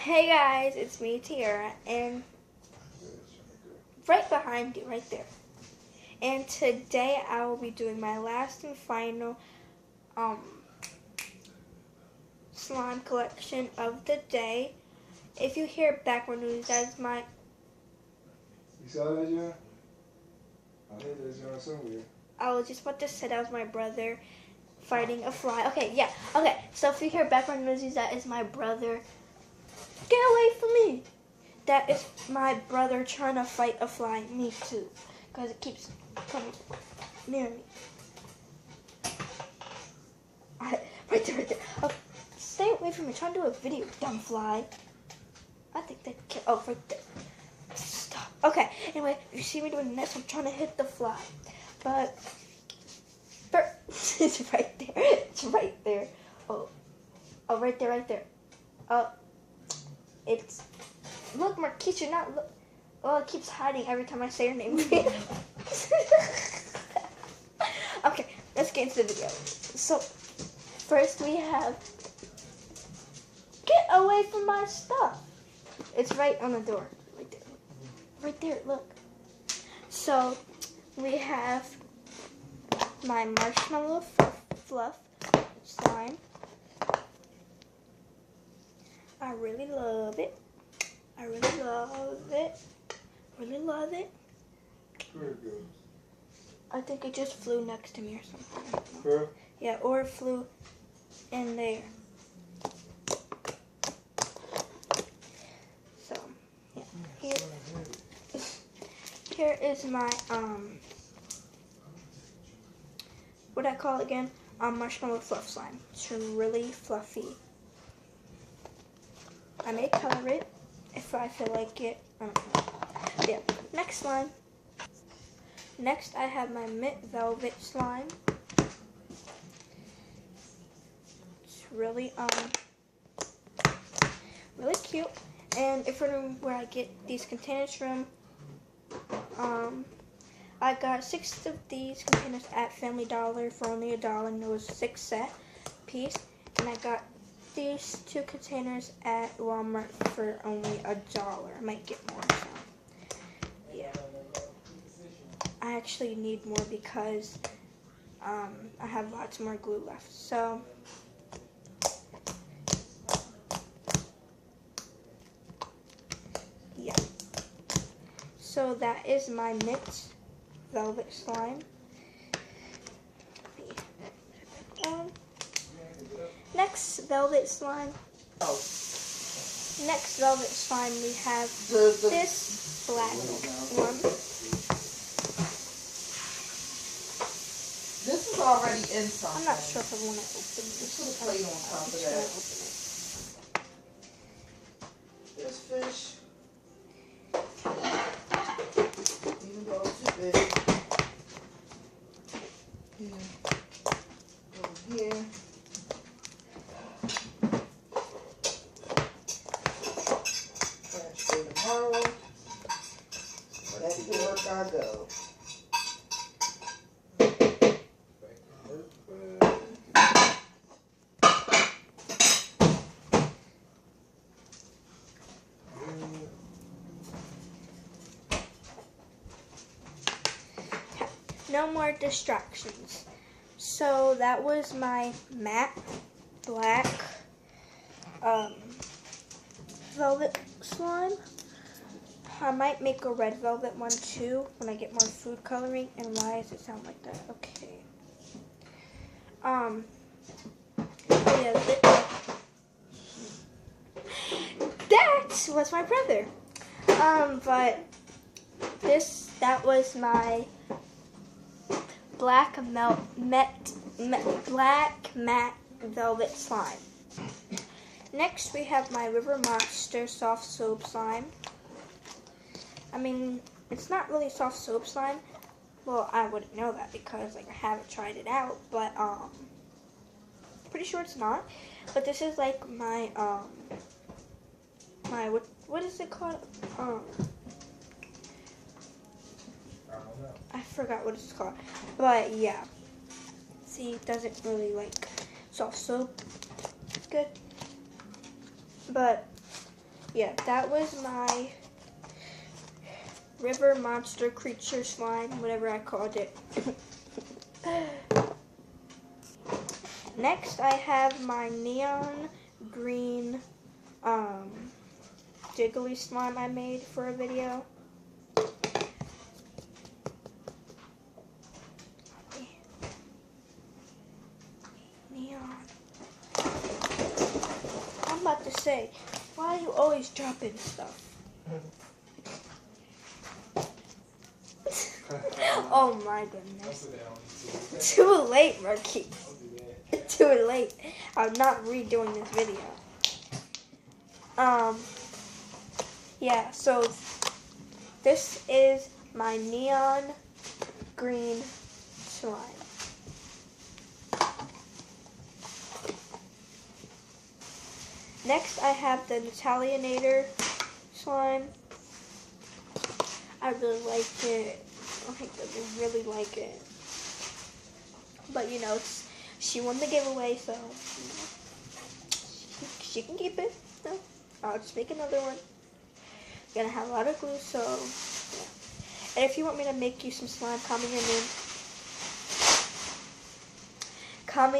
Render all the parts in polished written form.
Hey guys, it's me, Tiara, and right behind you, right there. And today I will be doing my last and final slime collection of the day. If you hear background noise, that's my... You saw that, John? I heard that, John, somewhere. I was just about to say that was my brother fighting a fly. Okay, so if you hear background noises, that is my brother. Get away from me! That is my brother trying to fight a fly. Me too. Because it keeps coming near me. Right there. Oh, stay away from me. Trying to do a video, dumb fly. I think they can. Oh, right there. Stop. Okay, anyway, if you see me doing this, I'm trying to hit the fly. But it's right there. It's right there. Oh, right there. It's... Look, Marquise, you're not... Look. Oh, it keeps hiding every time I say your name. Okay, let's get into the video. So, first we have... Get away from my stuff. It's right on the door. Right there. Right there, look. So, we have my marshmallow fluff slime. I really love it. Really love it. Where it goes? I think it just flew next to me or something. Where? Yeah, or it flew in there. So, yeah. Here is my, what I call it again? Marshmallow fluff slime. It's really fluffy. I may color it if I feel like it. I don't know. Yeah. Next slime. Next, I have my mint velvet slime. It's really cute. And if you're wondering where I get these containers from, I got 6 of these containers at Family Dollar for only $1, and it was 6 set piece. And I got these 2 containers at Walmart for only $1. I might get more, so yeah. I actually need more because I have lots more glue left. So yeah. So that is my mint velvet slime. Next velvet slime. Next velvet slime, we have this black one. This is already in something. I'm not sure if I want to open this. Put a plate on top of that. This fish. Even though it's too big. Over here. Tomorrow, back to work I go. No more distractions. So that was my matte black velvet slime. I might make a red velvet one too when I get more food coloring. And why does it sound like that? Okay. Yeah, that was my brother. But that was my black matte velvet slime. Next, we have my River Monster soft soap slime. I mean, it's not really soft soap slime. Well, I wouldn't know that because I haven't tried it out, but pretty sure it's not. But this is like my what is it called? I forgot what it's called. But yeah. See, it doesn't really like soft soap. It's good. But yeah, that was my river monster creature slime, whatever I called it. Next, I have my neon green jiggly slime I made for a video. Neon. I'm about to say, why are you always dropping stuff? Oh my goodness. Too late, Marquis. Too late. I'm not redoing this video. Yeah, so this is my neon green slime. Next, I have the Latenight slime. I really like it. I really like it. But you know, she won the giveaway, so you know, she can keep it. So I'll just make another one. Gonna have a lot of glue, so yeah. And if you want me to make you some slime, comment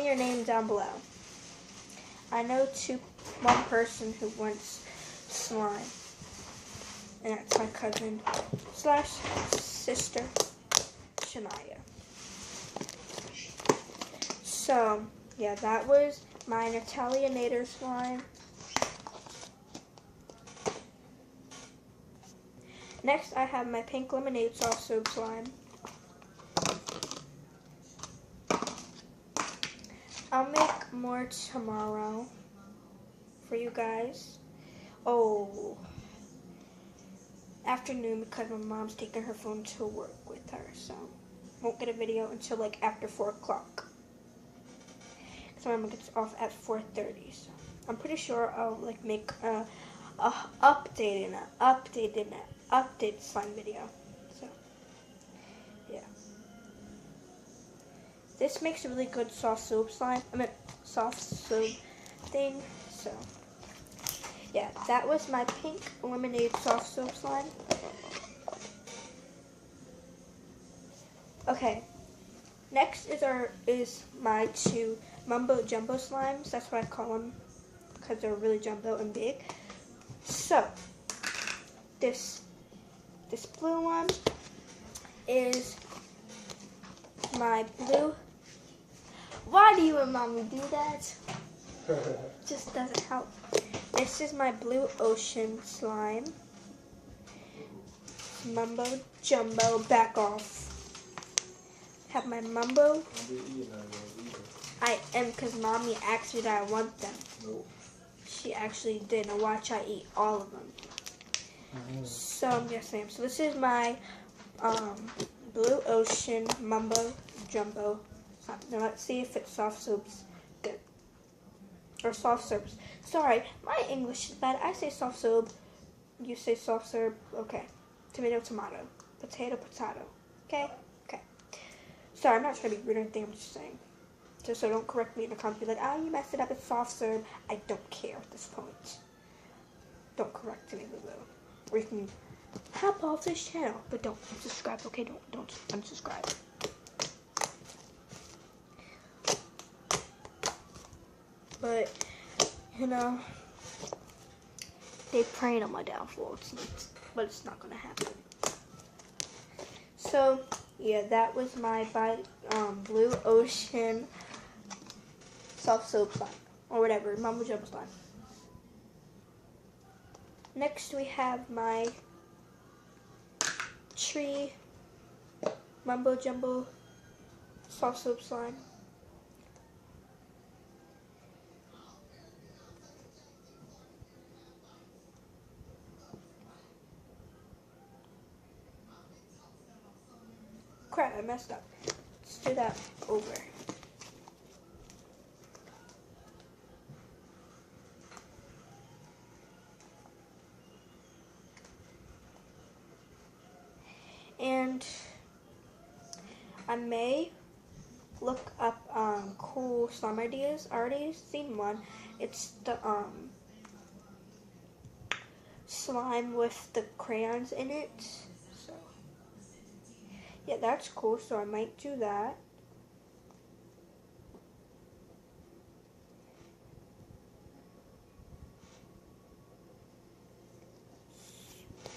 your name down below. I know one person who wants slime, and that's my cousin / sister, Shania. So, yeah, that was my Latenight slime. Next, I have my pink lemonade soft soap slime. I'll make more tomorrow for you guys. Oh, afternoon, because my mom's taking her phone to work with her, so won't get a video until like after 4 o'clock. So my mom gets off at 4:30. So I'm pretty sure I'll like make a updated slime video. So yeah, this makes a really good soft soap slime. Soft soap thing. So yeah, that was my pink lemonade soft soap slime. Okay, next is my 2 Mumbo Jumbo slimes. That's what I call them because they're really jumbo and big. So this blue one is my blue. Why do you and mommy do that? Just doesn't help. This is my blue ocean slime. Mumbo Jumbo, back off. Have my Mumbo. I am, because mommy asked me that I want them. Nope. She actually did. Now watch I eat all of them. So I'm guessing. So this is my blue ocean Mumbo Jumbo. Now let's see if it's soft soaps good. Or soft soaps. Sorry, my English is bad. I say soft soap. You say soft serve. Okay. Tomato, tomato. Potato, potato. Okay? Okay. Sorry, I'm not trying to be rude or anything. I'm just saying. Just so don't correct me in the comments. Be like, oh, you messed it up. It's soft serve. I don't care at this point. Don't correct me, Lulu. Or you can hop off this channel. But don't unsubscribe, okay? Don't unsubscribe. But, you know, they praying on my downfall. But it's not going to happen. So, yeah, that was my blue ocean soft soap slime. Or whatever, Mumbo Jumbo slime. Next we have my tree Mumbo Jumbo soft soap slime. Crap, I messed up. Let's do that over. And I may look up cool slime ideas. I already seen one. It's the slime with the crayons in it. So yeah, that's cool. So I might do that.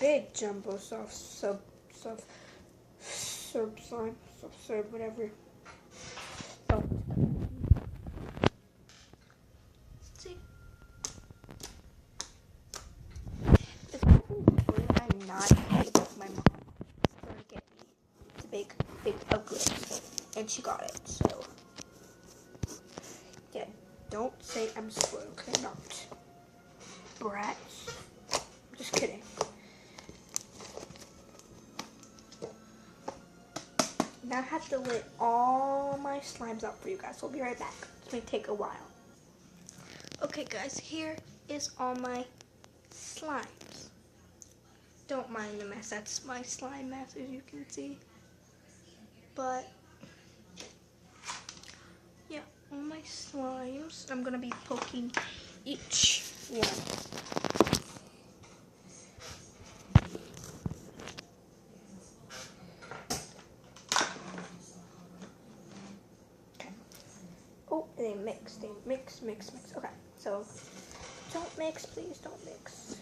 Big jumbo soft serve slime, soft serve, whatever. So, let's see. I'm not happy with my mom for getting me the big ugly, and she got it. So yeah, don't say I'm spoiled, 'cause I'm not. Brats. Just kidding. Now I have to lay all my slimes out for you guys. So I'll be right back. It's gonna take a while. Okay guys, here is all my slimes. Don't mind the mess. That's my slime mess, as you can see. But yeah, all my slimes. I'm gonna be poking each one. Oh, they mix. Okay, so don't mix, please. Don't mix.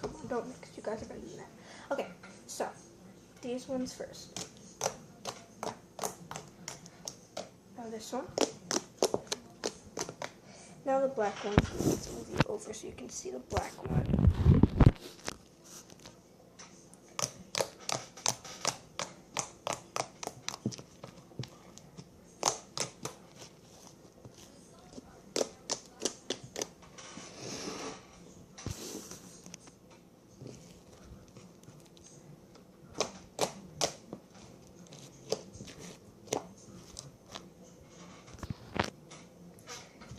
Come on, don't mix. You guys are better than that. Okay, so these ones first. Now this one. Now the black one. Let's move you over so you can see the black one.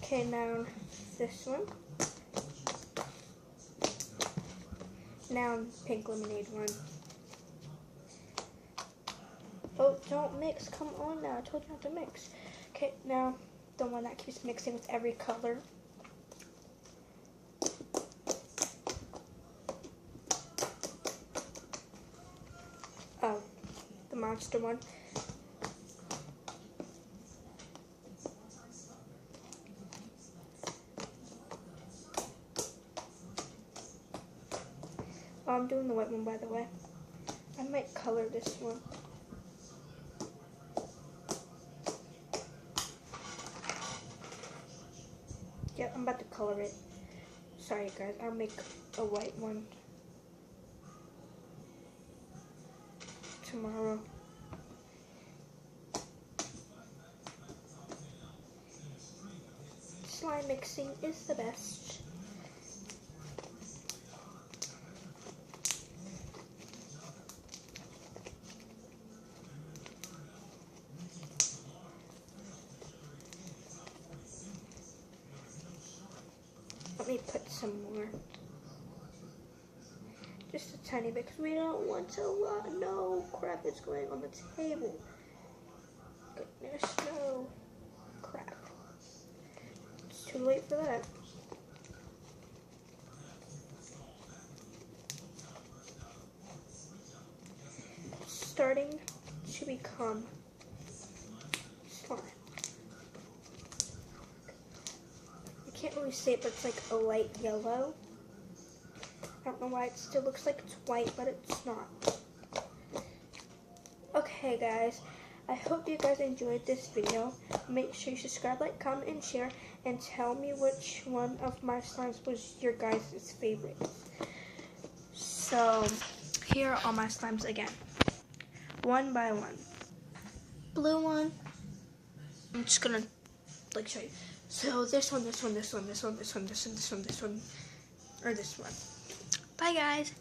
Okay, now this one. Now pink lemonade one. Oh, don't mix. Come on now. I told you not to mix. Okay, now the one that keeps mixing with every color. Oh, the monster one. Oh, I'm doing the white one, by the way. I might color this one. Yep, I'm about to color it. Sorry, guys. I'll make a white one tomorrow. Slime mixing is the best. Let me put some more. Just a tiny bit, because we don't want no crap is going on the table. Goodness, no crap. It's too late for that. It's starting to become slime. Can't really see it, but it's like a light yellow. I don't know why it still looks like it's white, but it's not. Okay guys, I hope you guys enjoyed this video. Make sure you subscribe, like, comment, and share, and tell me which one of my slimes was your guys' favorite. So here are all my slimes again, one by one. Blue one, I'm just gonna show you. So this one, or this one. Bye guys.